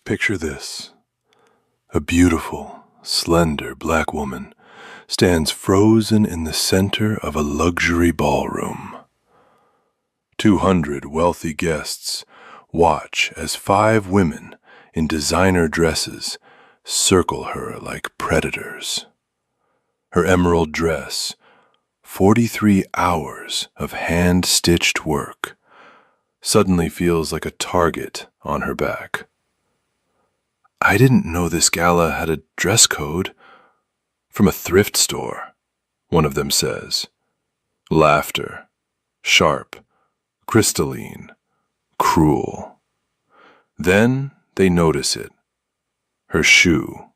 Picture this. A beautiful, slender black woman stands frozen in the center of a luxury ballroom. 200 wealthy guests watch as 5 women in designer dresses circle her like predators. Her emerald dress, 43 hours of hand-stitched work, suddenly feels like a target on her back. "I didn't know this gala had a dress code." "From a thrift store," one of them says. Laughter, sharp, crystalline, cruel. Then they notice it. Her shoe,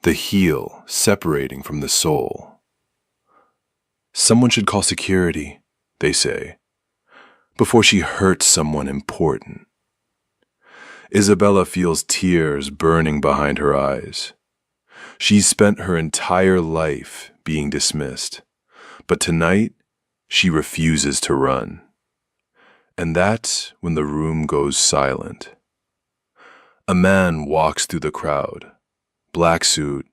the heel separating from the sole. "Someone should call security," they say, "before she hurts someone important." Isabella feels tears burning behind her eyes. She's spent her entire life being dismissed, but tonight she refuses to run. And that's when the room goes silent. A man walks through the crowd, black suit,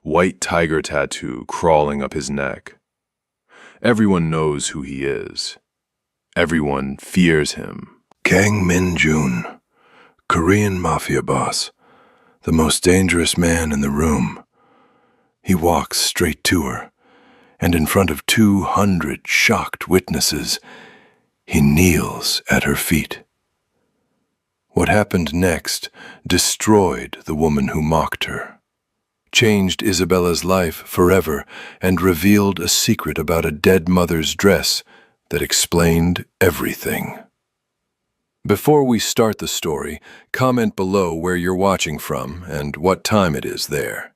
white tiger tattoo crawling up his neck. Everyone knows who he is. Everyone fears him. Kang Min-jun, Korean Mafia boss, the most dangerous man in the room. He walks straight to her, and in front of 200 shocked witnesses, he kneels at her feet. What happened next destroyed the woman who mocked her, changed Isabella's life forever, and revealed a secret about a dead mother's dress that explained everything. Before we start the story, comment below where you're watching from and what time it is there.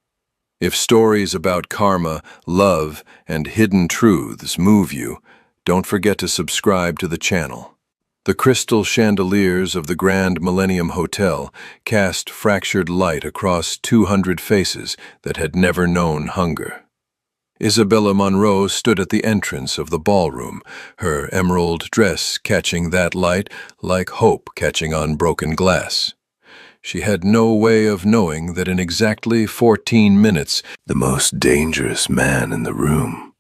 If stories about karma, love, and hidden truths move you, don't forget to subscribe to the channel. The crystal chandeliers of the Grand Millennium Hotel cast fractured light across 200 faces that had never known hunger. Isabella Monroe stood at the entrance of the ballroom, her emerald dress catching that light like hope catching on broken glass. She had no way of knowing that in exactly 14 minutes, the most dangerous man in the room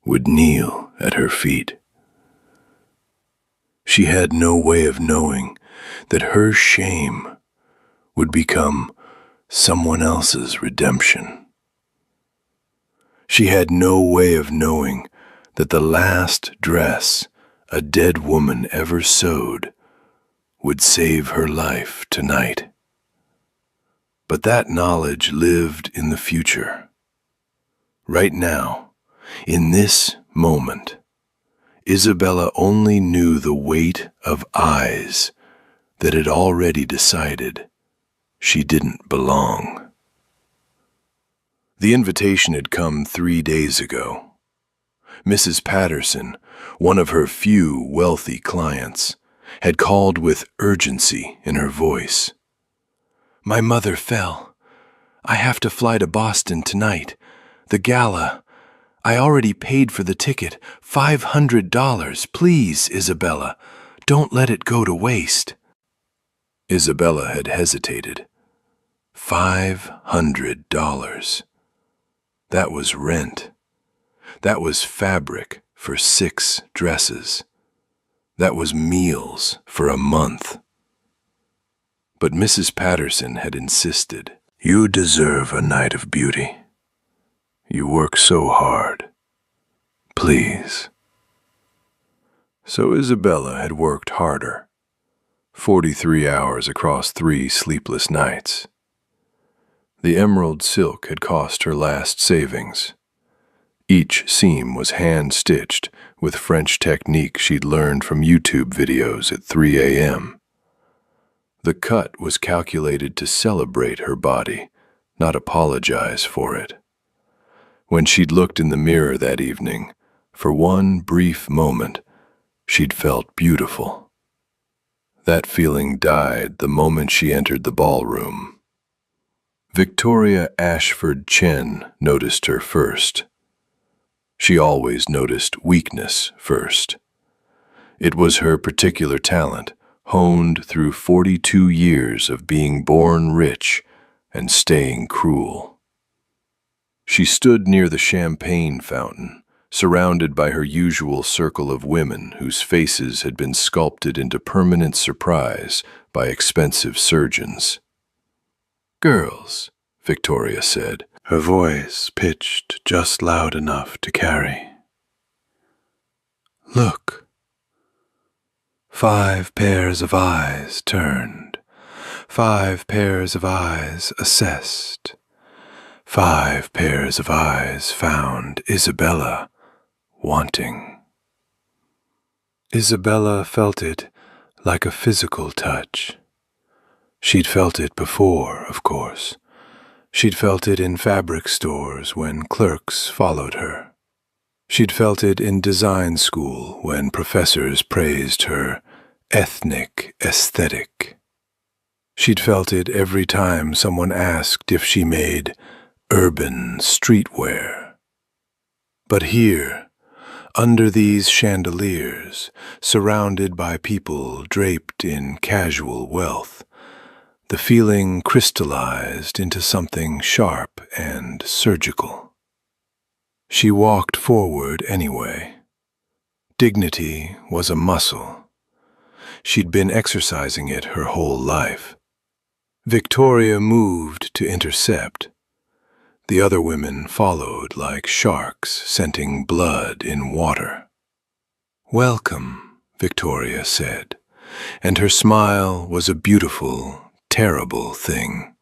would kneel at her feet. She had no way of knowing that her shame would become someone else's redemption. She had no way of knowing that the last dress a dead woman ever sewed would save her life tonight. But that knowledge lived in the future. Right now, in this moment, Isabella only knew the weight of eyes that had already decided she didn't belong. The invitation had come 3 days ago. Mrs. Patterson, one of her few wealthy clients, had called with urgency in her voice. "My mother fell. I have to fly to Boston tonight. The gala. I already paid for the ticket, $500. Please, Isabella, don't let it go to waste." Isabella had hesitated. $500. That was rent. That was fabric for 6 dresses. That was meals for a month. But Mrs. Patterson had insisted. "You deserve a night of beauty. You work so hard. Please." So Isabella had worked harder. 43 hours across 3 sleepless nights. The emerald silk had cost her last savings. Each seam was hand-stitched with French technique she'd learned from YouTube videos at 3 a.m. The cut was calculated to celebrate her body, not apologize for it. When she'd looked in the mirror that evening, for one brief moment, she'd felt beautiful. That feeling died the moment she entered the ballroom. Victoria Ashford Chen noticed her first. She always noticed weakness first. It was her particular talent, honed through 42 years of being born rich and staying cruel. She stood near the champagne fountain, surrounded by her usual circle of women whose faces had been sculpted into permanent surprise by expensive surgeons. "Girls," Victoria said, her voice pitched just loud enough to carry. "Look." 5 pairs of eyes turned. 5 pairs of eyes assessed. 5 pairs of eyes found Isabella wanting. Isabella felt it like a physical touch. She'd felt it before, of course. She'd felt it in fabric stores when clerks followed her. She'd felt it in design school when professors praised her ethnic aesthetic. She'd felt it every time someone asked if she made urban streetwear. But here, under these chandeliers, surrounded by people draped in casual wealth, the feeling crystallized into something sharp and surgical. She walked forward anyway. Dignity was a muscle. She'd been exercising it her whole life. Victoria moved to intercept. The other women followed like sharks scenting blood in water. "Welcome," Victoria said, and her smile was a beautiful, terrible thing.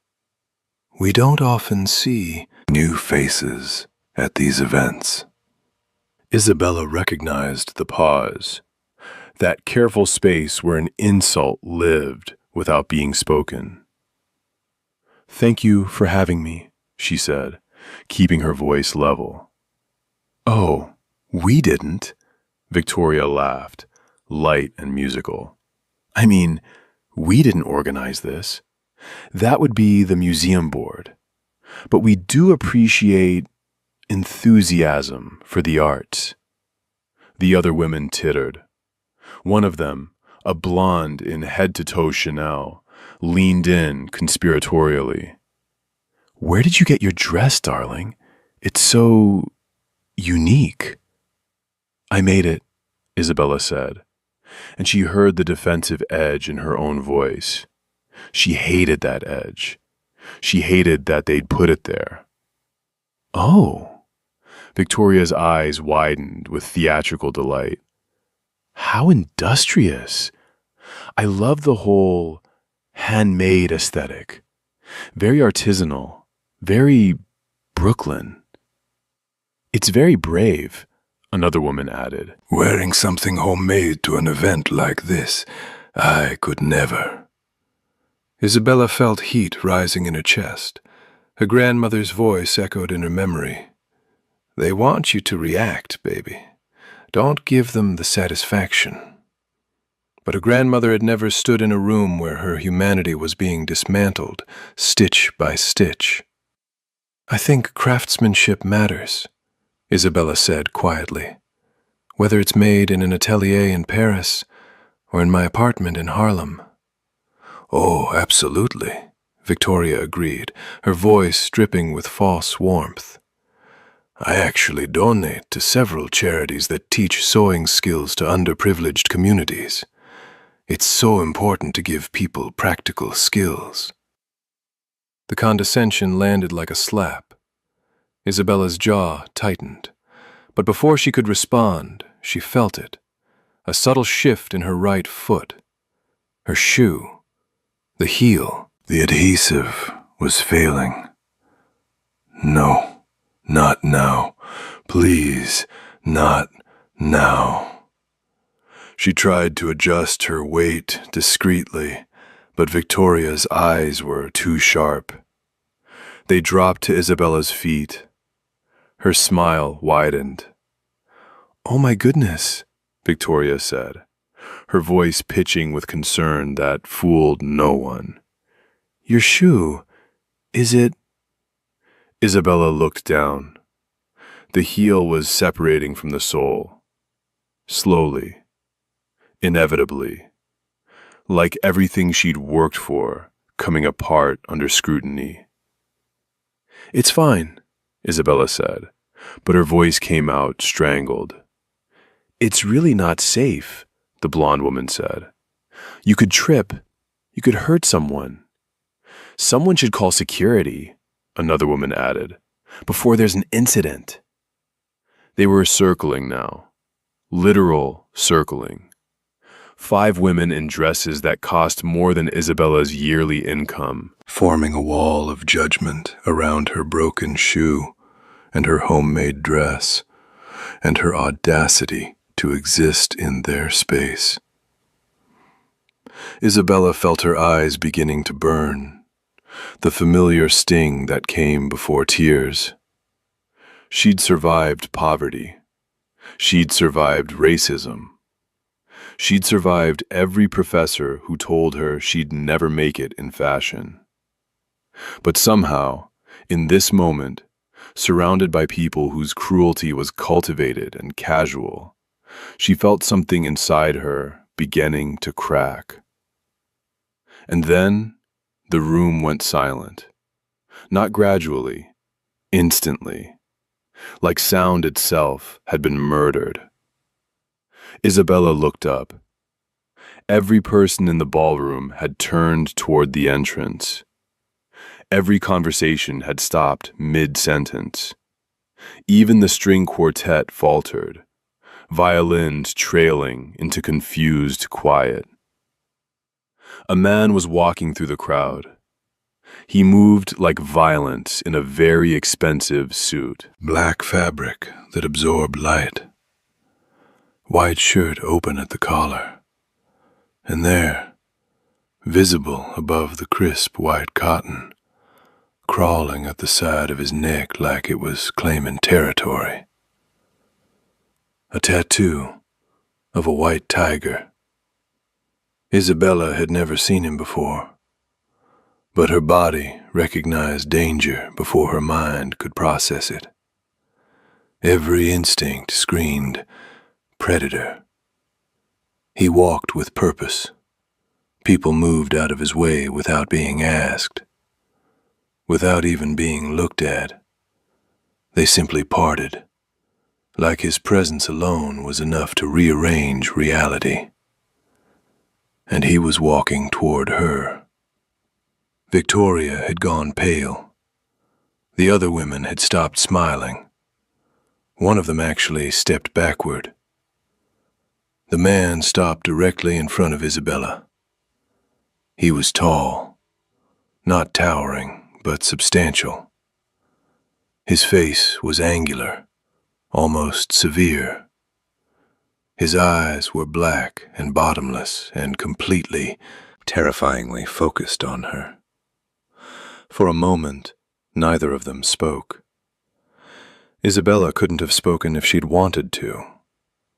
We don't often see new faces at these events. Isabella recognized the pause, that careful space where an insult lived without being spoken. "Thank you for having me," she said, keeping her voice level. "Oh, we didn't," Victoria laughed, light and musical. "I mean, we didn't organize this. That would be the museum board. But we do appreciate enthusiasm for the arts." The other women tittered. One of them, a blonde in head-to-toe Chanel, leaned in conspiratorially. "Where did you get your dress, darling? It's so unique." "I made it," Isabella said, and she heard the defensive edge in her own voice. She hated that edge. She hated that they'd put it there. "Oh." Victoria's eyes widened with theatrical delight. "How industrious. I love the whole handmade aesthetic. Very artisanal, very Brooklyn." "It's very brave," another woman added. "Wearing something homemade to an event like this, I could never." Isabella felt heat rising in her chest. Her grandmother's voice echoed in her memory. "They want you to react, baby. Don't give them the satisfaction." But her grandmother had never stood in a room where her humanity was being dismantled, stitch by stitch. "I think craftsmanship matters," Isabella said quietly. "Whether it's made in an atelier in Paris or in my apartment in Harlem." "Oh, absolutely," Victoria agreed, her voice dripping with false warmth. "I actually donate to several charities that teach sewing skills to underprivileged communities. It's so important to give people practical skills." The condescension landed like a slap. Isabella's jaw tightened, but before she could respond, she felt it, a subtle shift in her right foot. Her shoe, the heel, the adhesive was failing. "No, not now. Please, not now." She tried to adjust her weight discreetly, but Victoria's eyes were too sharp. They dropped to Isabella's feet. Her smile widened. "Oh my goodness," Victoria said, her voice pitching with concern that fooled no one. "Your shoe, is it—" Isabella looked down. The heel was separating from the sole. Slowly. Inevitably. like everything she'd worked for coming apart under scrutiny. "It's fine," Isabella said, but her voice came out strangled. "It's really not safe," the blonde woman said. "You could trip. You could hurt someone." "Someone should call security," another woman added, "before there's an incident." They were circling now. Literal circling. 5 women in dresses that cost more than Isabella's yearly income, forming a wall of judgment around her broken shoe and her homemade dress and her audacity to exist in their space. Isabella felt her eyes beginning to burn, the familiar sting that came before tears. She'd survived poverty. She'd survived racism. She'd survived every professor who told her she'd never make it in fashion. But somehow, in this moment, surrounded by people whose cruelty was cultivated and casual, she felt something inside her beginning to crack. And then, the room went silent. Not gradually, instantly, like sound itself had been murdered. Isabella looked up. Every person in the ballroom had turned toward the entrance. Every conversation had stopped mid-sentence. Even the string quartet faltered, violins trailing into confused quiet. A man was walking through the crowd. He moved like violence in a very expensive suit. Black fabric that absorbed light. White shirt open at the collar. And there, visible above the crisp white cotton, crawling at the side of his neck like it was claiming territory, a tattoo of a white tiger. Isabella had never seen him before, but her body recognized danger before her mind could process it. Every instinct screamed, "Predator." He walked with purpose. People moved out of his way without being asked, without even being looked at. They simply parted, like his presence alone was enough to rearrange reality. And he was walking toward her. Victoria had gone pale. The other women had stopped smiling. One of them actually stepped backward. The man stopped directly in front of Isabella. He was tall, not towering, but substantial. His face was angular, almost severe. His eyes were black and bottomless and completely, terrifyingly focused on her. For a moment, neither of them spoke. Isabella couldn't have spoken if she'd wanted to.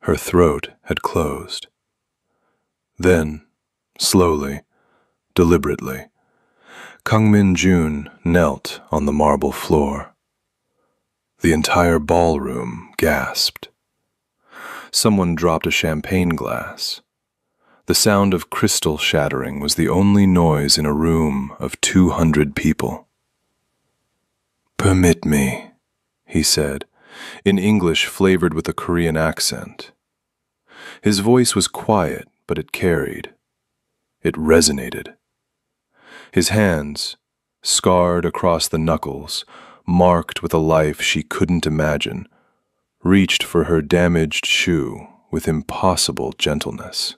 Her throat had closed. Then, slowly, deliberately, Kang Min-jun knelt on the marble floor. The entire ballroom gasped. Someone dropped a champagne glass. The sound of crystal shattering was the only noise in a room of 200 people. "Permit me," he said, in English flavored with a Korean accent. His voice was quiet, but it carried. It resonated. His hands, scarred across the knuckles, marked with a life she couldn't imagine, reached for her damaged shoe with impossible gentleness.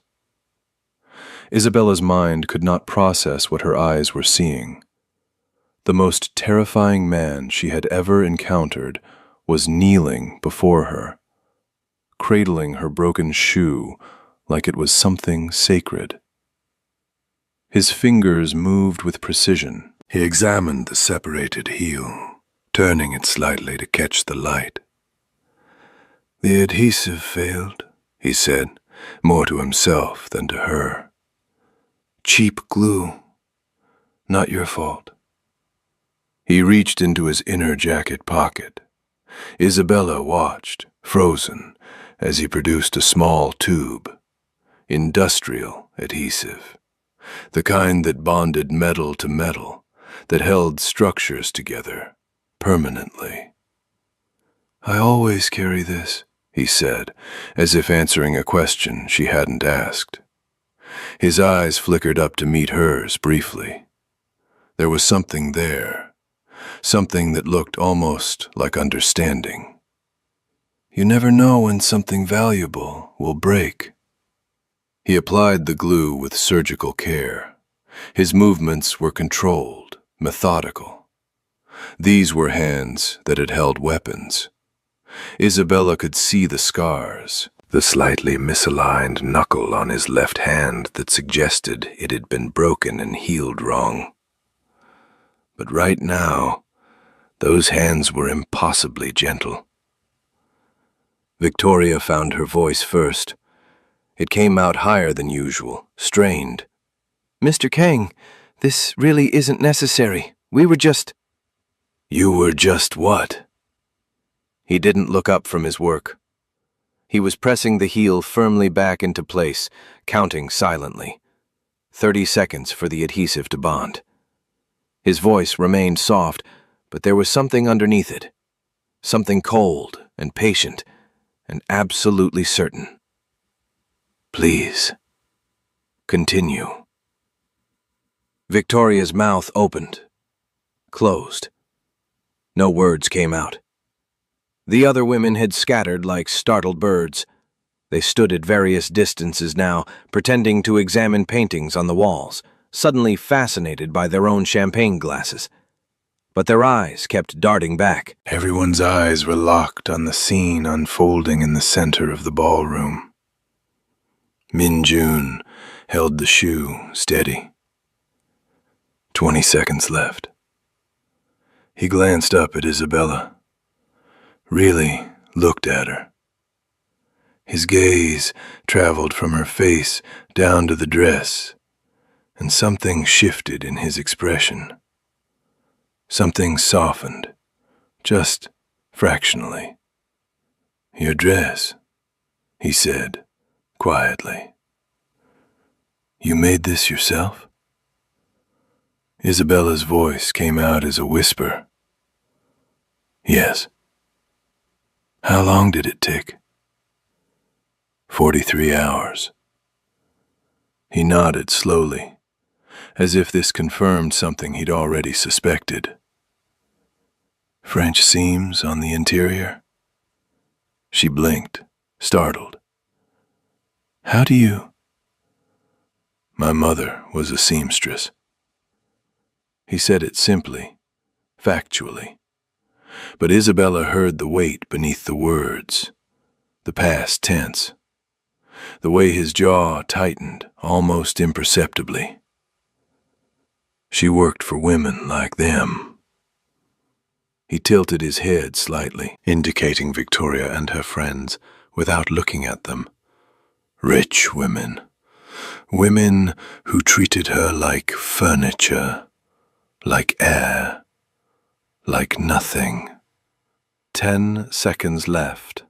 Isabella's mind could not process what her eyes were seeing. The most terrifying man she had ever encountered was kneeling before her, cradling her broken shoe like it was something sacred. His fingers moved with precision. He examined the separated heel, turning it slightly to catch the light. "The adhesive failed," he said, more to himself than to her. "Cheap glue. Not your fault." He reached into his inner jacket pocket. Isabella watched, frozen, as he produced a small tube. Industrial adhesive. the kind that bonded metal to metal, that held structures together permanently. "I always carry this," he said, as if answering a question she hadn't asked. His eyes flickered up to meet hers briefly. There was something there, something that looked almost like understanding. "You never know when something valuable will break." He applied the glue with surgical care. His movements were controlled, methodical. These were hands that had held weapons. Isabella could see the scars, the slightly misaligned knuckle on his left hand that suggested it had been broken and healed wrong. But right now, those hands were impossibly gentle. Victoria found her voice first. It came out higher than usual, strained. "Mr. Kang, this really isn't necessary. We were just—" "You were just what?" He didn't look up from his work. He was pressing the heel firmly back into place, counting silently. 30 seconds for the adhesive to bond. His voice remained soft, but there was something underneath it. Something cold and patient and absolutely certain. "Please, continue." Victoria's mouth opened, closed. No words came out. The other women had scattered like startled birds. They stood at various distances now, pretending to examine paintings on the walls, suddenly fascinated by their own champagne glasses. But their eyes kept darting back. Everyone's eyes were locked on the scene unfolding in the center of the ballroom. Min Jun held the shoe steady. 20 seconds left. He glanced up at Isabella. Really looked at her. His gaze traveled from her face down to the dress, and something shifted in his expression. Something softened, just fractionally. "Your dress," he said, quietly. "You made this yourself?" Isabella's voice came out as a whisper. "Yes." "How long did it take?" 43 hours. He nodded slowly, as if this confirmed something he'd already suspected. "French seams on the interior?" She blinked, startled. "How do you—" "My mother was a seamstress." He said it simply, factually. But Isabella heard the weight beneath the words, the past tense, the way his jaw tightened almost imperceptibly. She worked for women like them. He tilted his head slightly, indicating Victoria and her friends without looking at them. Rich women. Women who treated her like furniture, like air, like nothing. 10 seconds left.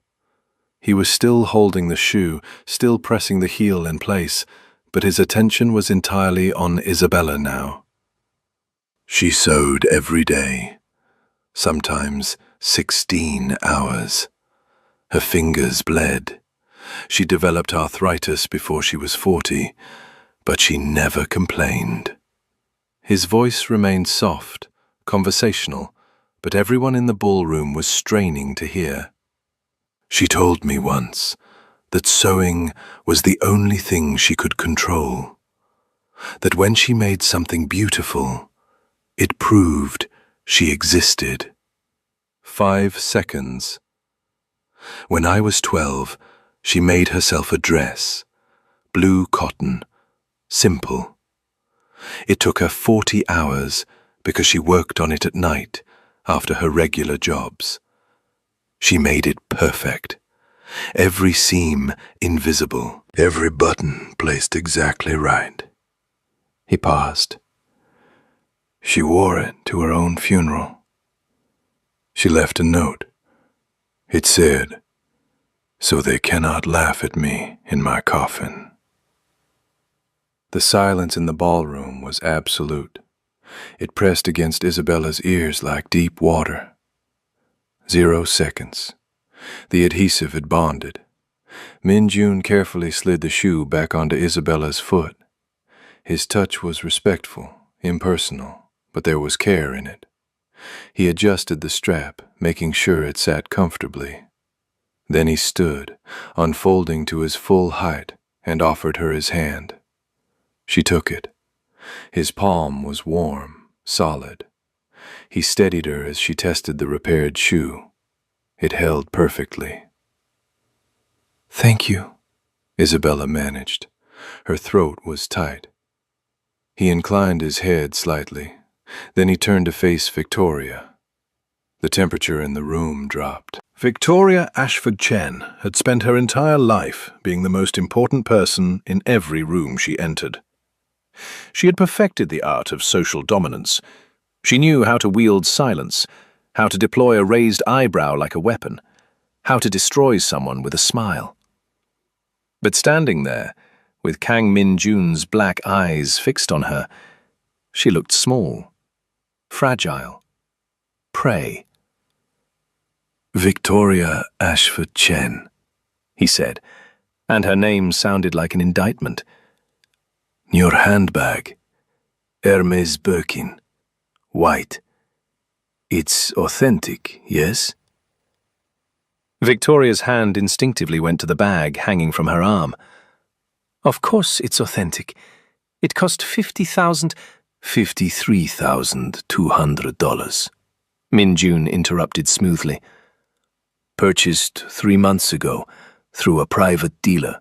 He was still holding the shoe, still pressing the heel in place, but his attention was entirely on Isabella now. She sewed every day, sometimes 16 hours. Her fingers bled. She developed arthritis before she was 40, but she never complained. His voice remained soft, conversational, but everyone in the ballroom was straining to hear. She told me once that sewing was the only thing she could control, that when she made something beautiful, it proved she existed. 5 seconds. When I was 12, she made herself a dress, blue cotton, simple. It took her 40 hours because she worked on it at night after her regular jobs. She made it perfect. Every seam invisible, every button placed exactly right. He paused. She wore it to her own funeral. She left a note. It said, "So they cannot laugh at me in my coffin." The silence in the ballroom was absolute. It pressed against Isabella's ears like deep water. 0 seconds. The adhesive had bonded. Min-jun carefully slid the shoe back onto Isabella's foot. His touch was respectful, impersonal, but there was care in it. He adjusted the strap, making sure it sat comfortably. Then he stood, unfolding to his full height, and offered her his hand. She took it. His palm was warm, solid. He steadied her as she tested the repaired shoe. It held perfectly. "Thank you," Isabella managed. Her throat was tight. He inclined his head slightly. Then he turned to face Victoria. The temperature in the room dropped. Victoria Ashford Chen had spent her entire life being the most important person in every room she entered. She had perfected the art of social dominance. She knew how to wield silence, how to deploy a raised eyebrow like a weapon, how to destroy someone with a smile. But standing there, with Kang Min-jun's black eyes fixed on her, she looked small, fragile, prey. "Victoria Ashford Chen," he said, and her name sounded like an indictment. "Your handbag, Hermes Birkin, white. It's authentic, yes?" Victoria's hand instinctively went to the bag hanging from her arm. "Of course it's authentic. It cost $53,200, Min-jun interrupted smoothly. "Purchased 3 months ago through a private dealer.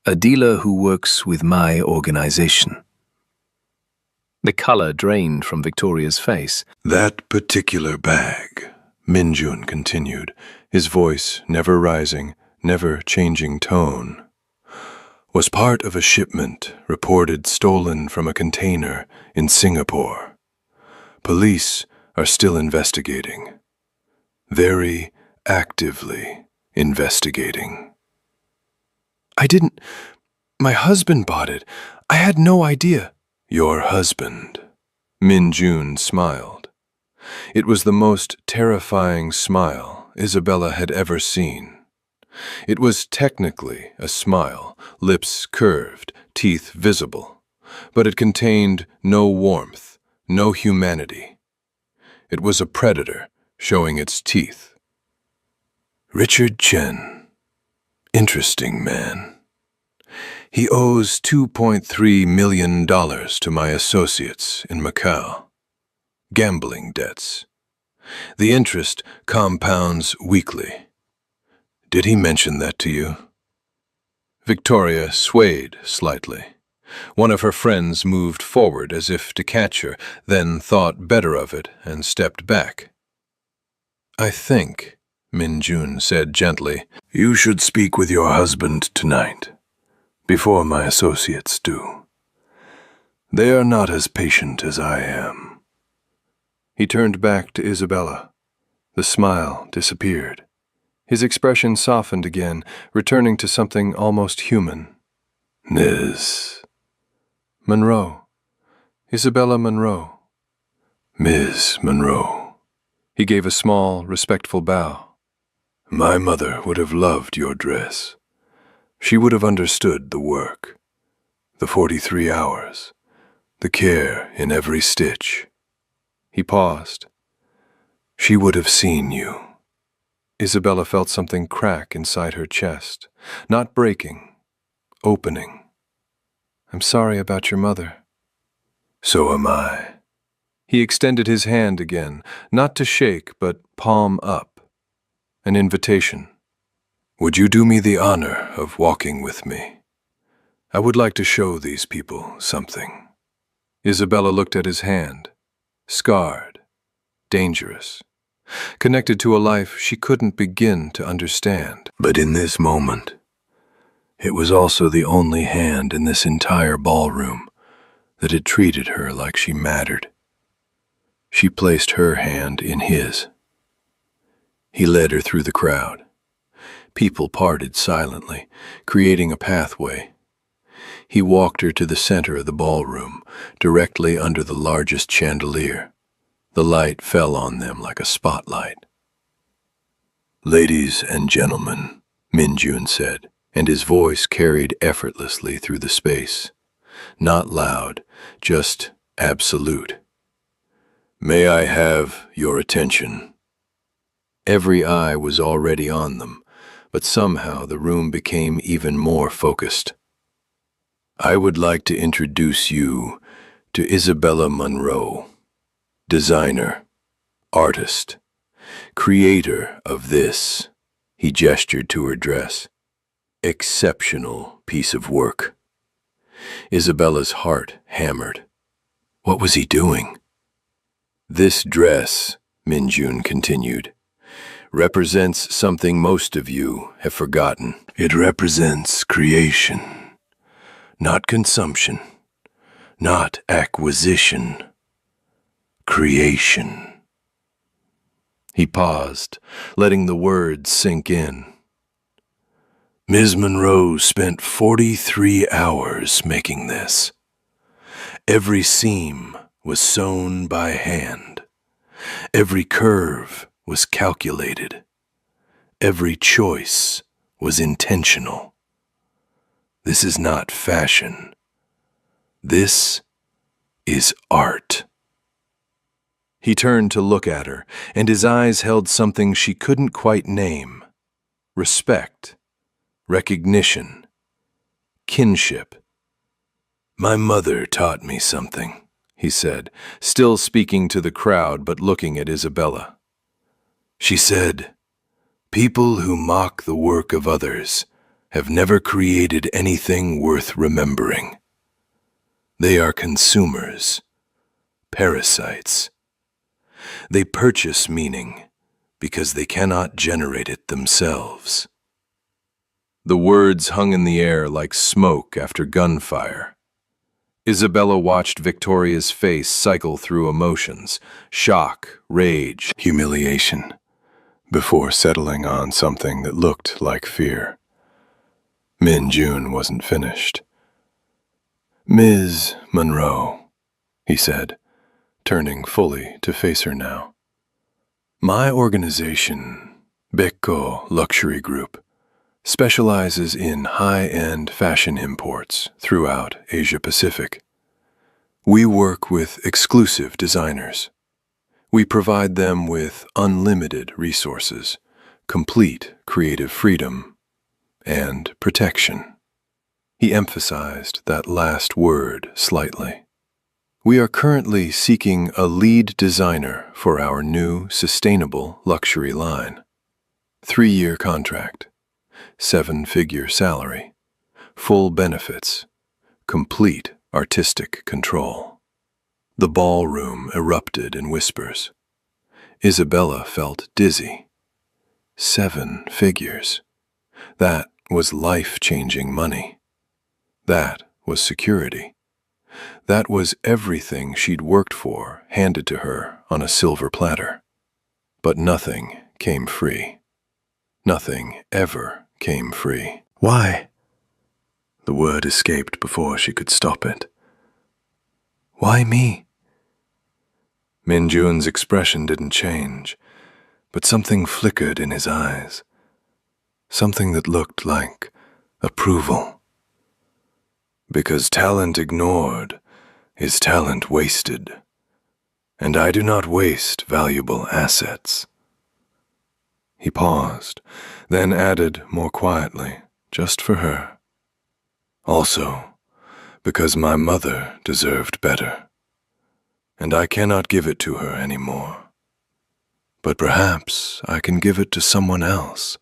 A dealer who works with my organization." The color drained from Victoria's face. "That particular bag," Min-jun continued, his voice never rising, never changing tone, "was part of a shipment reported stolen from a container in Singapore. Police are still investigating. Very actively investigating." My husband bought it. I had no idea." "Your husband," Min-jun smiled. It was the most terrifying smile Isabella had ever seen. It was technically a smile, lips curved, teeth visible, but it contained no warmth, no humanity. It was a predator showing its teeth. "Richard Chen. Interesting man. He owes $2.3 million to my associates in Macau. Gambling debts. The interest compounds weekly. Did he mention that to you?" Victoria swayed slightly. One of her friends moved forward as if to catch her, then thought better of it and stepped back. "I think," Min-jun said gently, "you should speak with your husband tonight, before my associates do. They are not as patient as I am." He turned back to Isabella. The smile disappeared. His expression softened again, returning to something almost human. "Ms. Monroe. Isabella Monroe." "Ms. Monroe." He gave a small, respectful bow. "My mother would have loved your dress. She would have understood the work, the 43 hours, the care in every stitch." He paused. "She would have seen you." Isabella felt something crack inside her chest, not breaking, opening. "I'm sorry about your mother." "So am I." He extended his hand again, not to shake, but palm up. An invitation. "Would you do me the honor of walking with me? I would like to show these people something." Isabella looked at his hand. Scarred, dangerous, connected to a life she couldn't begin to understand. But in this moment, it was also the only hand in this entire ballroom that had treated her like she mattered. She placed her hand in his. He led her through the crowd. People parted silently, creating a pathway. He walked her to the center of the ballroom, directly under the largest chandelier. The light fell on them like a spotlight. "Ladies and gentlemen," Minjun said, and his voice carried effortlessly through the space. Not loud, just absolute. "May I have your attention?" Every eye was already on them, but somehow the room became even more focused. "I would like to introduce you to Isabella Monroe, designer, artist, creator of this," he gestured to her dress, "exceptional piece of work." Isabella's heart hammered. What was he doing? "This dress," Minjun continued, "represents something most of you have forgotten. It represents creation, not consumption, not acquisition. Creation." He paused, letting the words sink in. "Ms. Monroe spent 43 hours making this. Every seam was sewn by hand. Every curve was calculated. Every choice was intentional. This is not fashion. This is art." He turned to look at her, and his eyes held something she couldn't quite name. Respect, recognition, kinship. "My mother taught me something," he said, still speaking to the crowd but looking at Isabella. "She said, 'People who mock the work of others have never created anything worth remembering. They are consumers, parasites. They purchase meaning because they cannot generate it themselves.'" The words hung in the air like smoke after gunfire. Isabella watched Victoria's face cycle through emotions, shock, rage, humiliation, before settling on something that looked like fear. Minjun wasn't finished. "Ms. Monroe," he said, turning fully to face her now. "My organization, Beko Luxury Group, specializes in high-end fashion imports throughout Asia-Pacific. We work with exclusive designers. We provide them with unlimited resources, complete creative freedom, and protection." He emphasized that last word slightly. "We are currently seeking a lead designer for our new sustainable luxury line. 3-year contract. 7-figure salary, full benefits, complete artistic control." The ballroom erupted in whispers. Isabella felt dizzy. 7 figures. That was life-changing money. That was security. That was everything she'd worked for handed to her on a silver platter. But nothing came free. Nothing ever came free. "Why?" The word escaped before she could stop it. "Why me?" Minjun's expression didn't change, but something flickered in his eyes. Something that looked like approval. "Because talent ignored is talent wasted, and I do not waste valuable assets." He paused, then added more quietly, just for her. "Also, because my mother deserved better, and I cannot give it to her anymore. But perhaps I can give it to someone else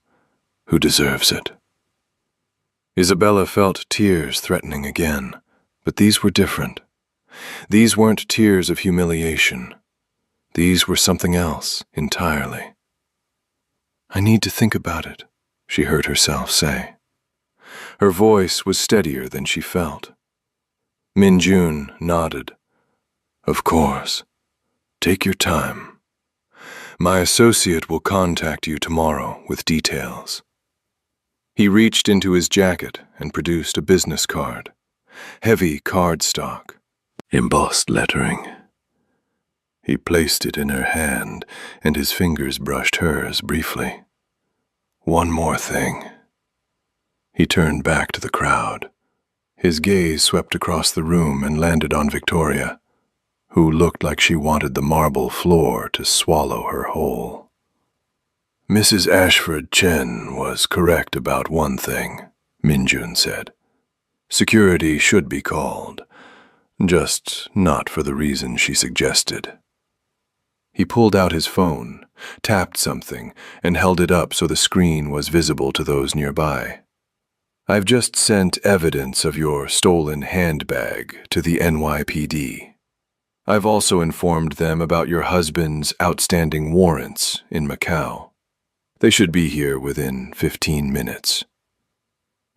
who deserves it." Isabella felt tears threatening again, but these were different. These weren't tears of humiliation. These were something else entirely. "I need to think about it," she heard herself say. Her voice was steadier than she felt. Minjun nodded. "Of course. Take your time. My associate will contact you tomorrow with details." He reached into his jacket and produced a business card. heavy cardstock, embossed lettering. He placed it in her hand, and his fingers brushed hers briefly. One more thing. He turned back to the crowd. His gaze swept across the room and landed on Victoria, who looked like she wanted the marble floor to swallow her whole. Mrs. Ashford Chen was correct about one thing, Minjun said. Security should be called, just not for the reason she suggested. He pulled out his phone, tapped something, and held it up so the screen was visible to those nearby. I've just sent evidence of your stolen handbag to the NYPD. I've also informed them about your husband's outstanding warrants in Macau. They should be here within 15 minutes.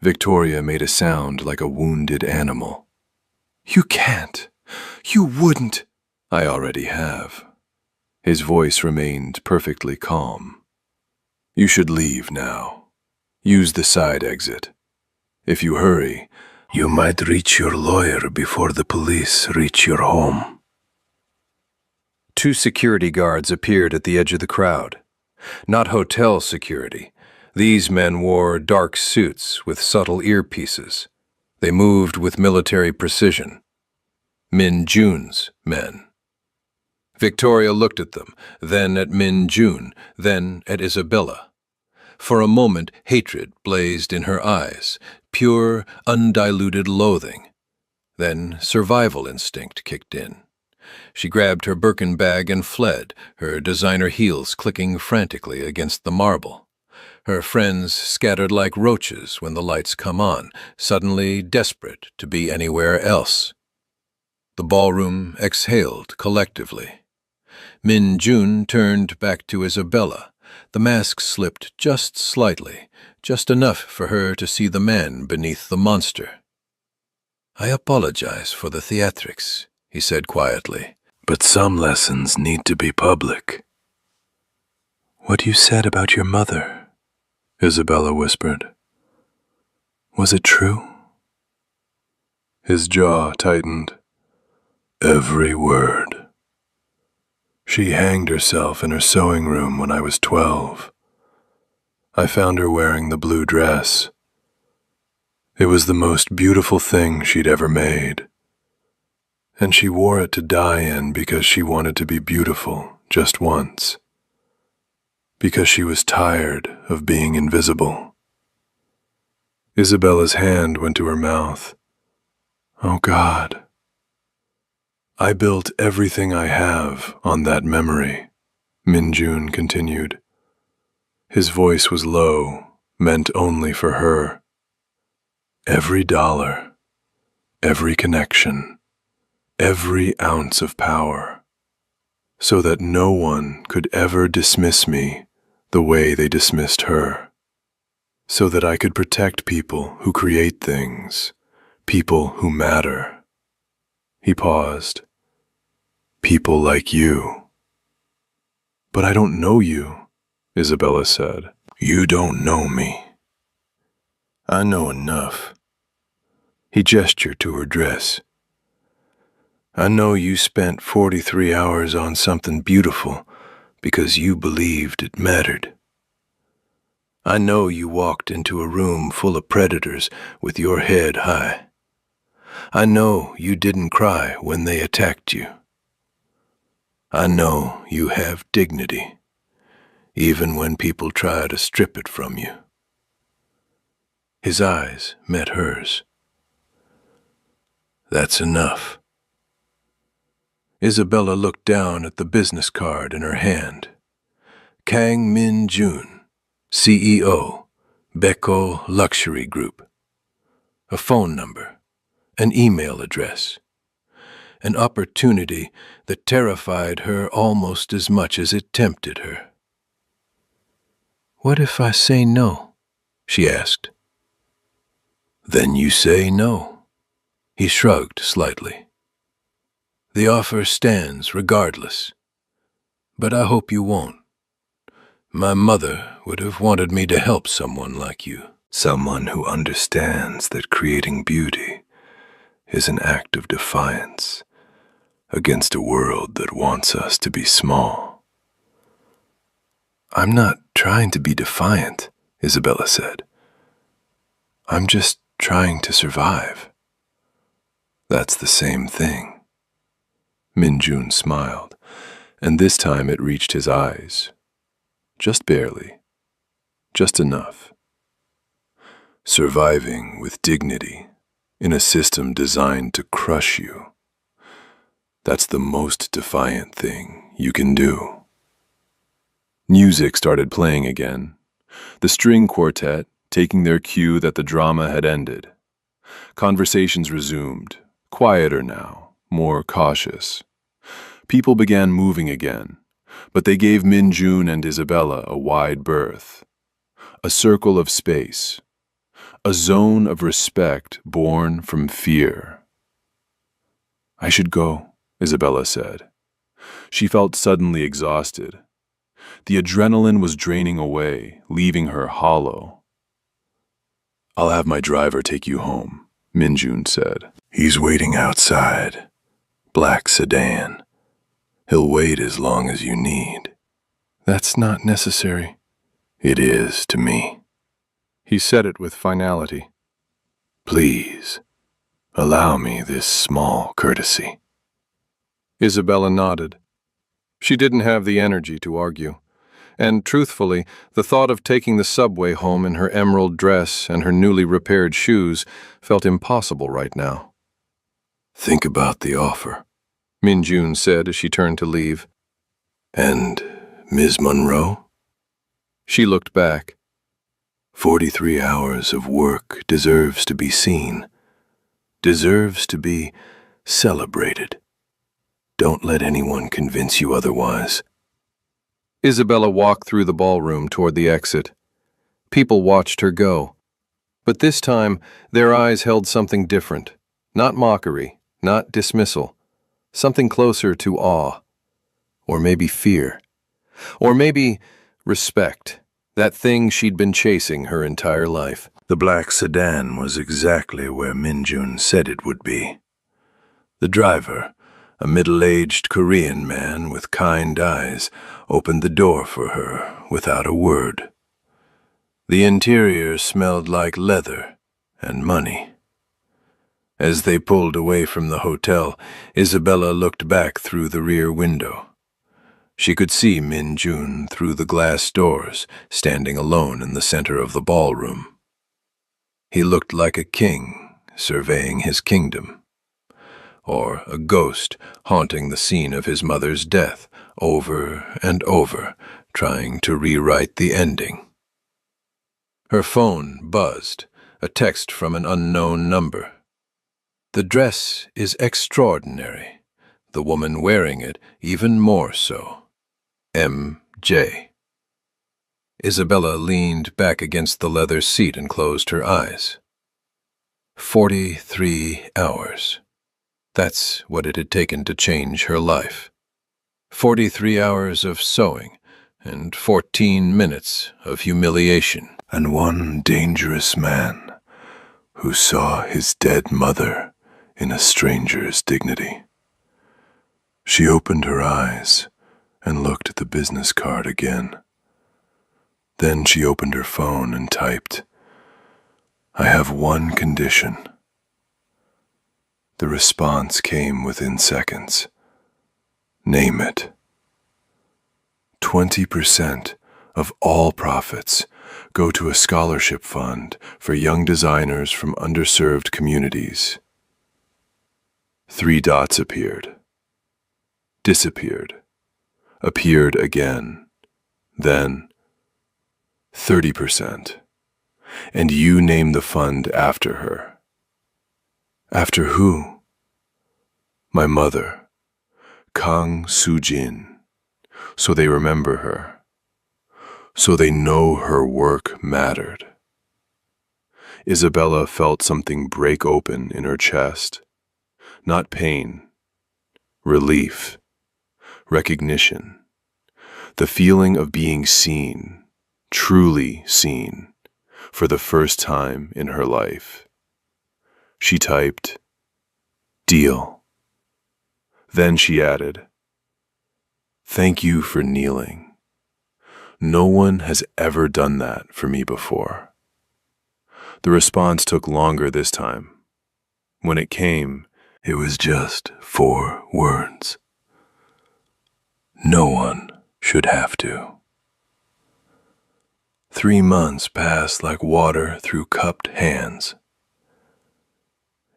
Victoria made a sound like a wounded animal. You can't. You wouldn't. I already have. His voice remained perfectly calm. You should leave now. Use the side exit. If you hurry, you might reach your lawyer before the police reach your home. 2 security guards appeared at the edge of the crowd. Not hotel security. These men wore dark suits with subtle earpieces. They moved with military precision. Min Jun's men. Victoria looked at them, then at Min Jun, then at Isabella. For a moment, hatred blazed in her eyes, pure, undiluted loathing. Then survival instinct kicked in. She grabbed her Birkin bag and fled, her designer heels clicking frantically against the marble. Her friends scattered like roaches when the lights come on, suddenly desperate to be anywhere else. The ballroom exhaled collectively. Min Jun turned back to Isabella. The mask slipped just slightly, just enough for her to see the man beneath the monster. I apologize for the theatrics, he said quietly. But some lessons need to be public. What you said about your mother, Isabella whispered. Was it true? His jaw tightened. Every word. She hanged herself in her sewing room when I was 12. I found her wearing the blue dress. It was the most beautiful thing she'd ever made. And she wore it to die in because she wanted to be beautiful just once. Because she was tired of being invisible. Isabella's hand went to her mouth. Oh God. I built everything I have on that memory, Min Jun continued. His voice was low, meant only for her. Every dollar, every connection, every ounce of power, so that no one could ever dismiss me the way they dismissed her, so that I could protect people who create things, people who matter. He paused. People like you. But I don't know you, Isabella said. You don't know me. I know enough. He gestured to her dress. I know you spent 43 hours on something beautiful because you believed it mattered. I know you walked into a room full of predators with your head high. I know you didn't cry when they attacked you. I know you have dignity, even when people try to strip it from you. His eyes met hers. That's enough. Isabella looked down at the business card in her hand. Kang Min Jun, CEO, Beko Luxury Group. A phone number, an email address. An opportunity that terrified her almost as much as it tempted her. What if I say no? She asked. Then you say no. He shrugged slightly. The offer stands regardless, but I hope you won't. My mother would have wanted me to help someone like you, someone who understands that creating beauty is an act of defiance against a world that wants us to be small. I'm not trying to be defiant, Isabella said. I'm just trying to survive. That's the same thing. Minjun smiled, and this time it reached his eyes. Just barely. Just enough. Surviving with dignity in a system designed to crush you. That's the most defiant thing you can do. Music started playing again, the string quartet taking their cue that the drama had ended. Conversations resumed, quieter now, more cautious. People began moving again, but they gave Minjun and Isabella a wide berth. A circle of space. A zone of respect born from fear. I should go, Isabella said. She felt suddenly exhausted. The adrenaline was draining away, leaving her hollow. I'll have my driver take you home, Minjun said. He's waiting outside. Black sedan. He'll wait as long as you need. That's not necessary. It is to me. He said it with finality. Please, allow me this small courtesy. Isabella nodded. She didn't have the energy to argue. And truthfully, the thought of taking the subway home in her emerald dress and her newly repaired shoes felt impossible right now. Think about the offer, Minjun said as she turned to leave. And Ms. Monroe? She looked back. 43 hours of work deserves to be seen, deserves to be celebrated. Don't let anyone convince you otherwise. Isabella walked through the ballroom toward the exit. People watched her go. But this time, their eyes held something different. Not mockery, not dismissal. Something closer to awe. Or maybe fear. Or maybe respect. That thing she'd been chasing her entire life. The black sedan was exactly where Minjun said it would be. The driver, a middle-aged Korean man with kind eyes, opened the door for her without a word. The interior smelled like leather and money. As they pulled away from the hotel, Isabella looked back through the rear window. She could see Minjun through the glass doors, standing alone in the center of the ballroom. He looked like a king surveying his kingdom, or a ghost haunting the scene of his mother's death over and over, trying to rewrite the ending. Her phone buzzed, a text from an unknown number. The dress is extraordinary, the woman wearing it even more so. M.J. Isabella leaned back against the leather seat and closed her eyes. 43 hours. That's what it had taken to change her life. 43 hours of sewing and 14 minutes of humiliation. And one dangerous man who saw his dead mother in a stranger's dignity. She opened her eyes and looked at the business card again. Then she opened her phone and typed, I have one condition. The response came within seconds. Name it. 20% of all profits go to a scholarship fund for young designers from underserved communities. 3 dots appeared. Disappeared. Appeared again. Then 30%. And you name the fund after her. After who? My mother, Kang Soo-jin. So they remember her. So they know her work mattered. Isabella felt something break open in her chest. Not pain. Relief. Recognition. The feeling of being seen, truly seen, for the first time in her life. She typed, Deal. Then she added, "Thank you for kneeling. No one has ever done that for me before." The response took longer this time. When it came, it was just 4 words. No one should have to. 3 months passed like water through cupped hands.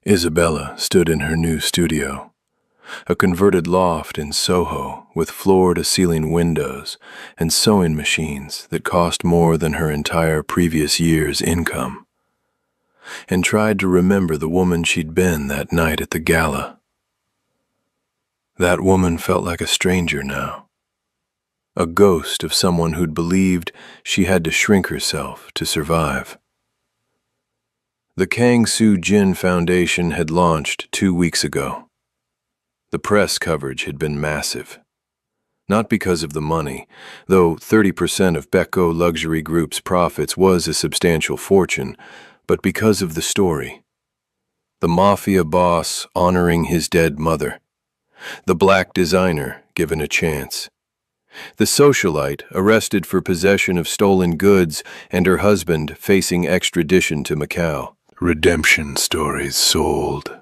Isabella stood in her new studio, a converted loft in Soho with floor-to-ceiling windows and sewing machines that cost more than her entire previous year's income, and tried to remember the woman she'd been that night at the gala. That woman felt like a stranger now, a ghost of someone who'd believed she had to shrink herself to survive. The Kang Soo Jin Foundation had launched 2 weeks ago. The press coverage had been massive. Not because of the money, though 30% of Becco Luxury Group's profits was a substantial fortune, but because of the story. The Mafia boss honoring his dead mother. The black designer given a chance. The socialite arrested for possession of stolen goods and her husband facing extradition to Macau. Redemption stories sold,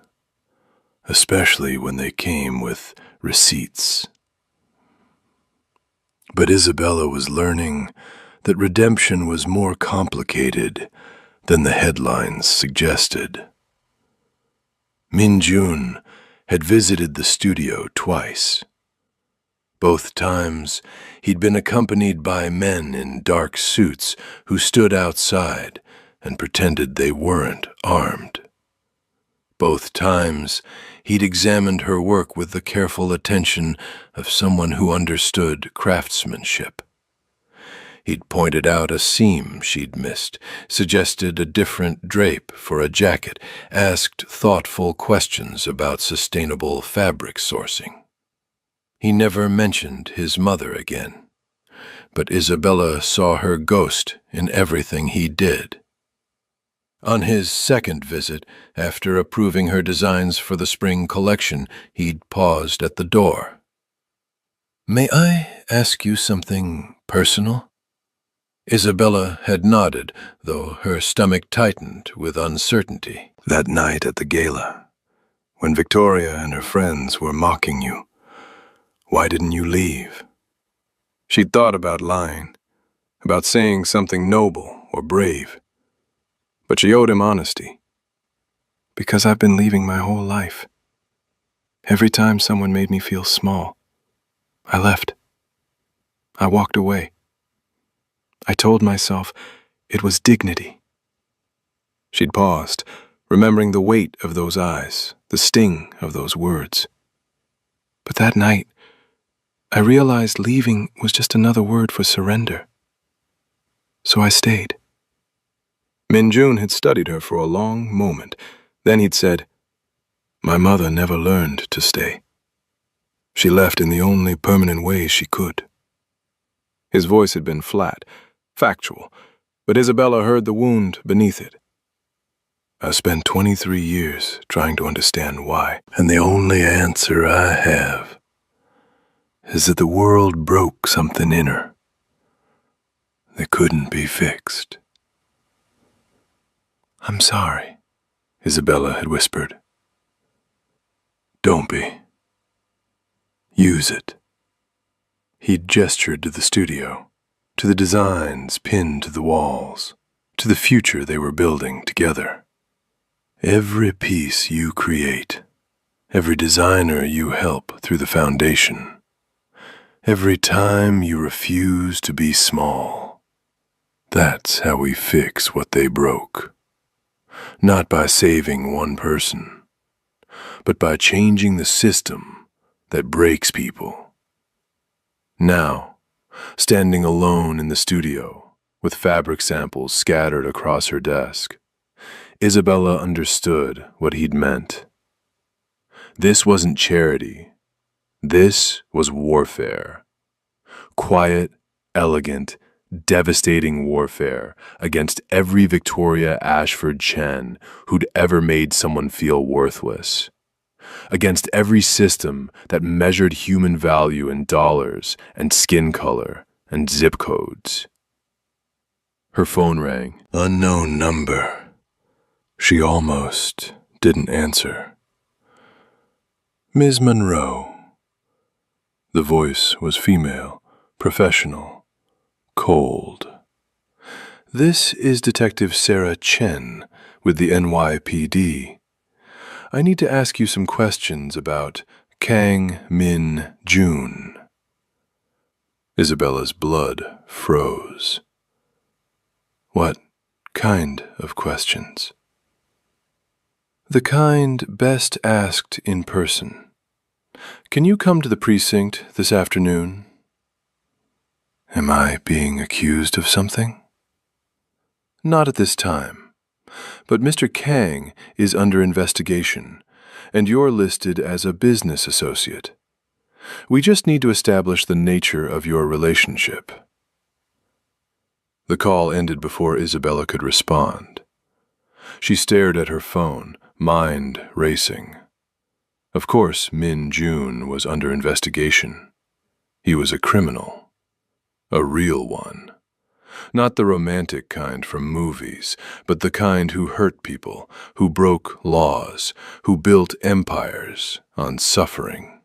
especially when they came with receipts. But Isabella was learning that redemption was more complicated than the headlines suggested. Min Jun had visited the studio twice. Both times, he'd been accompanied by men in dark suits who stood outside and pretended they weren't armed. Both times, he'd examined her work with the careful attention of someone who understood craftsmanship. He'd pointed out a seam she'd missed, suggested a different drape for a jacket, asked thoughtful questions about sustainable fabric sourcing. He never mentioned his mother again, but Isabella saw her ghost in everything he did. On his second visit, after approving her designs for the spring collection, he'd paused at the door. "May I ask you something personal?" Isabella had nodded, though her stomach tightened with uncertainty. "That night at the gala, when Victoria and her friends were mocking you, why didn't you leave?" She'd thought about lying, about saying something noble or brave. But she owed him honesty. "Because I've been leaving my whole life. Every time someone made me feel small, I left. I walked away. I told myself it was dignity." She'd paused, remembering the weight of those eyes, the sting of those words. But that night, I realized leaving was just another word for surrender. So I stayed. Min Jun had studied her for a long moment. Then he'd said, "My mother never learned to stay. She left in the only permanent way she could." His voice had been flat, factual, but Isabella heard the wound beneath it. "I spent 23 years trying to understand why, and the only answer I have is that the world broke something in her that couldn't be fixed." "I'm sorry," Isabella had whispered. "Don't be. Use it." He'd gestured to the studio, to the designs pinned to the walls, to the future they were building together. Every piece you create, every designer you help through the foundation, every time you refuse to be small, that's how we fix what they broke. Not by saving one person, but by changing the system that breaks people. Now, standing alone in the studio, with fabric samples scattered across her desk, Isabella understood what he'd meant. This wasn't charity. This was warfare. Quiet, elegant, devastating warfare against every Victoria Ashford Chen who'd ever made someone feel worthless. against every system that measured human value in dollars and skin color and zip codes. Her phone rang. Unknown number. She almost didn't answer. Ms. Monroe. The voice was female, professional, cold. This is Detective Sarah Chen with the NYPD. I need to ask you some questions about Kang Min Jun. Isabella's blood froze. What kind of questions? The kind best asked in person. Can you come to the precinct this afternoon? Am I being accused of something? Not at this time, but Mr. Kang is under investigation, and you're listed as a business associate. We just need to establish the nature of your relationship. The call ended before Isabella could respond. She stared at her phone, mind racing. Of course, Min Jun was under investigation. He was a criminal. A real one. Not the romantic kind from movies, but the kind who hurt people, who broke laws, who built empires on suffering.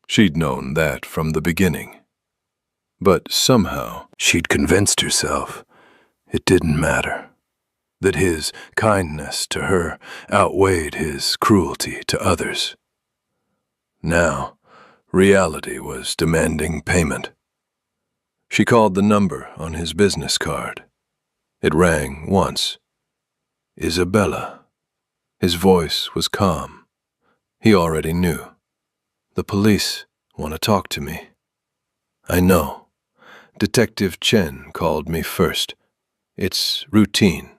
She'd known that from the beginning. But somehow she'd convinced herself it didn't matter, that his kindness to her outweighed his cruelty to others. Now, reality was demanding payment. She called the number on his business card. It rang once. Isabella. His voice was calm. He already knew. The police want to talk to me. I know. Detective Chen called me first. It's routine.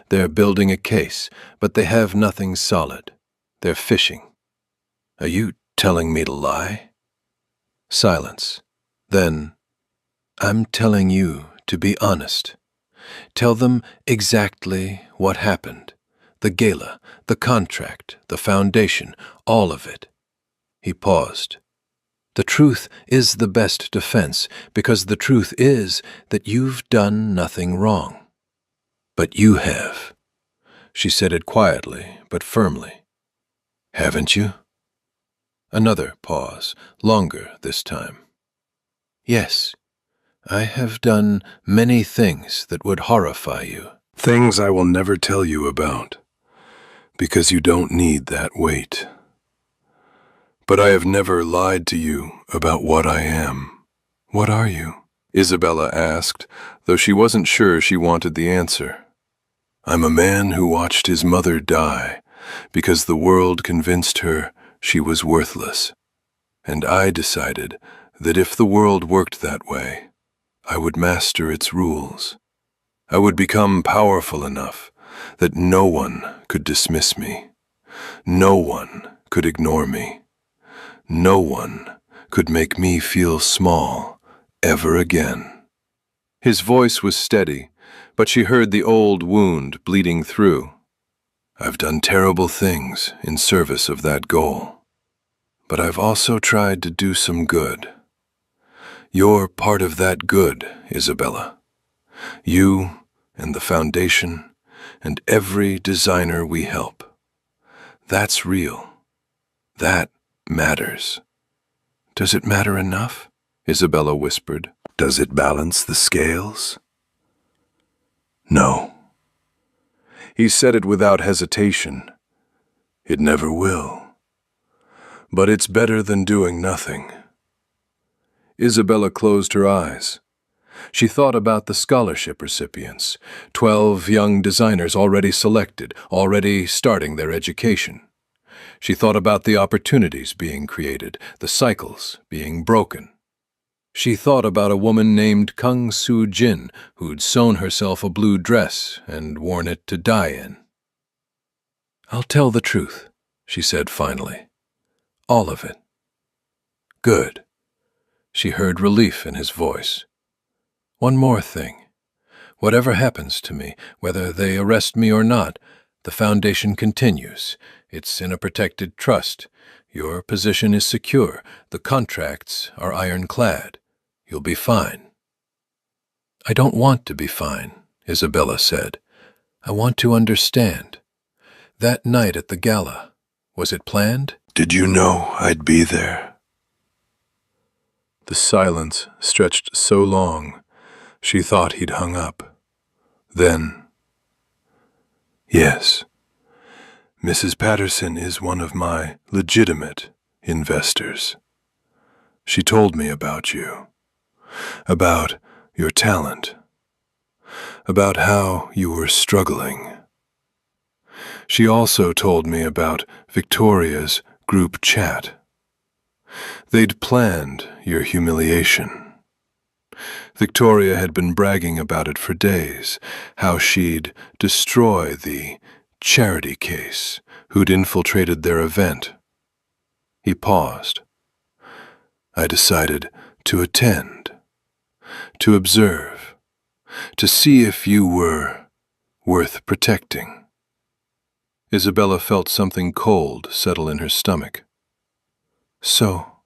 They're building a case, but they have nothing solid. They're fishing. Are you telling me to lie? Silence. Then, I'm telling you to be honest. Tell them exactly what happened. The gala, the contract, the foundation, all of it. He paused. The truth is the best defense, because the truth is that you've done nothing wrong. But you have. She said it quietly, but firmly. Haven't you? Another pause, longer this time. Yes. I have done many things that would horrify you. Things I will never tell you about, because you don't need that weight. But I have never lied to you about what I am. What are you? Isabella asked, though she wasn't sure she wanted the answer. I'm a man who watched his mother die because the world convinced her she was worthless. And I decided that if the world worked that way, I would master its rules. I would become powerful enough that no one could dismiss me. No one could ignore me. No one could make me feel small ever again. His voice was steady, but she heard the old wound bleeding through. I've done terrible things in service of that goal, but I've also tried to do some good. You're part of that good, Isabella. You and the foundation and every designer we help. That's real. That matters. Does it matter enough? Isabella whispered. Does it balance the scales? No. He said it without hesitation. It never will. But it's better than doing nothing. Isabella closed her eyes. She thought about the scholarship recipients, 12 young designers already selected, already starting their education. She thought about the opportunities being created, the cycles being broken. She thought about a woman named Kang Soo Jin who'd sewn herself a blue dress and worn it to die in. I'll tell the truth, she said finally. All of it. Good. She heard relief in his voice. One more thing. Whatever happens to me, whether they arrest me or not, The foundation continues. It's in a protected trust. Your position is secure. The contracts are ironclad. You'll be fine." "I don't want to be fine," Isabella said. "I want to understand. That night at the gala, was it planned?" "Did you know I'd be there?" The silence stretched so long, she thought he'd hung up. Then, "Yes, Mrs. Patterson is one of my legitimate investors. She told me about you, about your talent, about how you were struggling. She also told me about Victoria's group chat. They'd planned your humiliation. Victoria had been bragging about it for days, how she'd destroy the charity case who'd infiltrated their event." He paused. "I decided to attend, to observe, to see if you were worth protecting." Isabella felt something cold settle in her stomach. "So,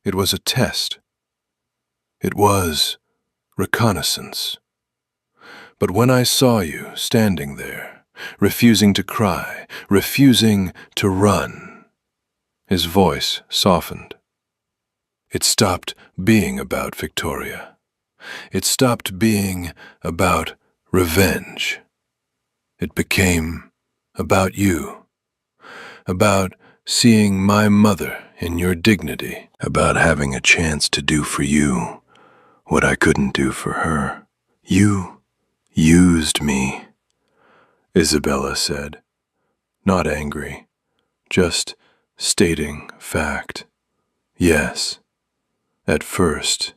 it was a test. It was reconnaissance. But when I saw you standing there, refusing to cry, refusing to run," his voice softened. "It stopped being about Victoria. It stopped being about revenge. It became about you, about seeing my mother in your dignity, about having a chance to do for you what I couldn't do for her. You used me," Isabella said, not angry, just stating fact. "Yes, at first.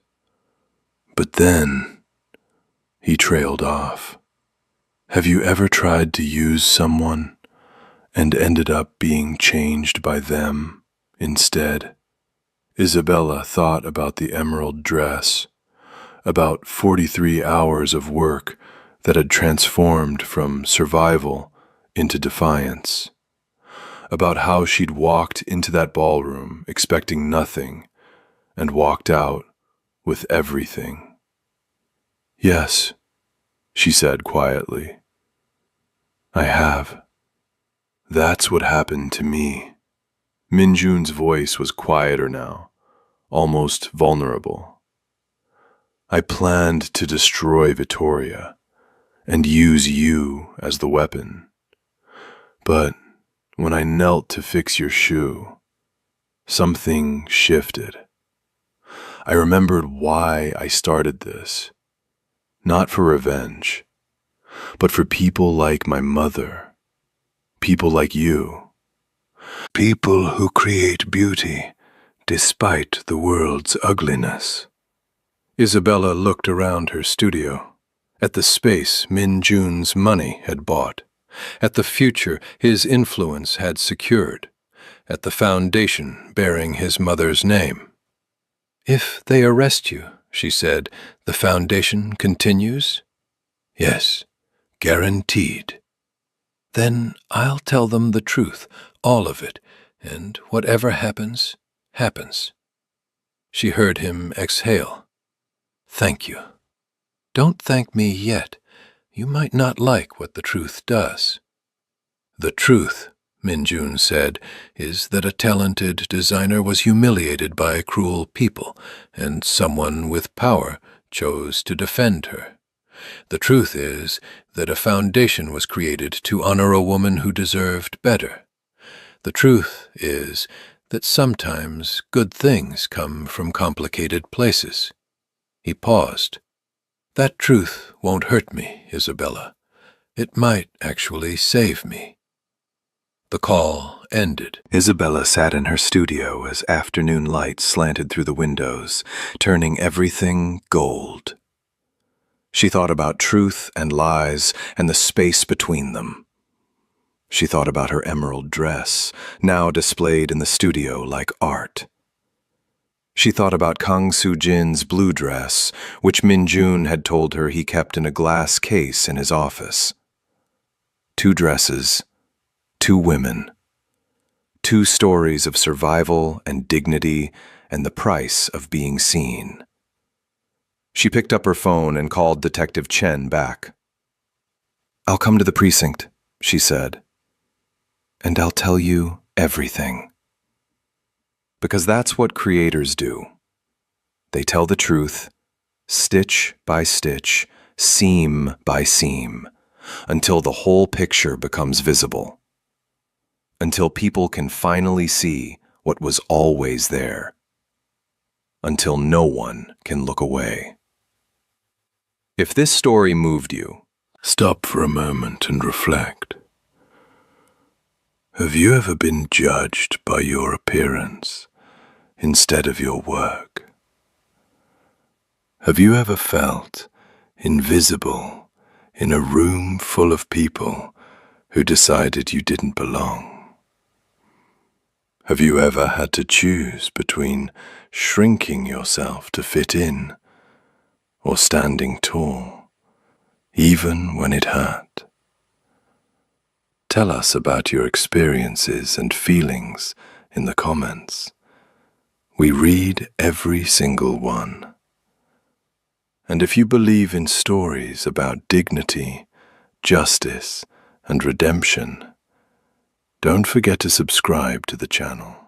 But then," he trailed off. "Have you ever tried to use someone and ended up being changed by them instead?" Isabella thought about the emerald dress, about 43 hours of work that had transformed from survival into defiance, about how she'd walked into that ballroom expecting nothing and walked out with everything. "Yes," she said quietly. "I have. That's what happened to me." Minjun's voice was quieter now, almost vulnerable. "I planned to destroy Victoria and use you as the weapon. But when I knelt to fix your shoe, something shifted. I remembered why I started this. Not for revenge, but for people like my mother, people like you. People who create beauty despite the world's ugliness." Isabella looked around her studio, at the space Min Jun's money had bought, at the future his influence had secured, at the foundation bearing his mother's name. "If they arrest you," she said, "the foundation continues?" "Yes, guaranteed." "Then I'll tell them the truth, all of it, and whatever happens, happens." She heard him exhale. "Thank you. Don't thank me yet. You might not like what the truth does." "The truth," Minjun said, "is that a talented designer was humiliated by cruel people, and someone with power chose to defend her. The truth is that a foundation was created to honor a woman who deserved better. The truth is that sometimes good things come from complicated places." He paused. "That truth won't hurt me, Isabella. It might actually save me." The call ended. Isabella sat in her studio as afternoon light slanted through the windows, turning everything gold. She thought about truth and lies and the space between them. She thought about her emerald dress, now displayed in the studio like art. She thought about Kang Soo-jin's blue dress, which Min Jun had told her he kept in a glass case in his office. 2 dresses, 2 women, 2 stories of survival and dignity and the price of being seen. She picked up her phone and called Detective Chen back. "I'll come to the precinct," she said, "and I'll tell you everything." Because that's what creators do. They tell the truth, stitch by stitch, seam by seam, until the whole picture becomes visible. Until people can finally see what was always there. Until no one can look away. If this story moved you, stop for a moment and reflect. Have you ever been judged by your appearance instead of your work? Have you ever felt invisible in a room full of people who decided you didn't belong? Have you ever had to choose between shrinking yourself to fit in or standing tall, even when it hurt? Tell us about your experiences and feelings in the comments. We read every single one. And if you believe in stories about dignity, justice, and redemption, don't forget to subscribe to the channel.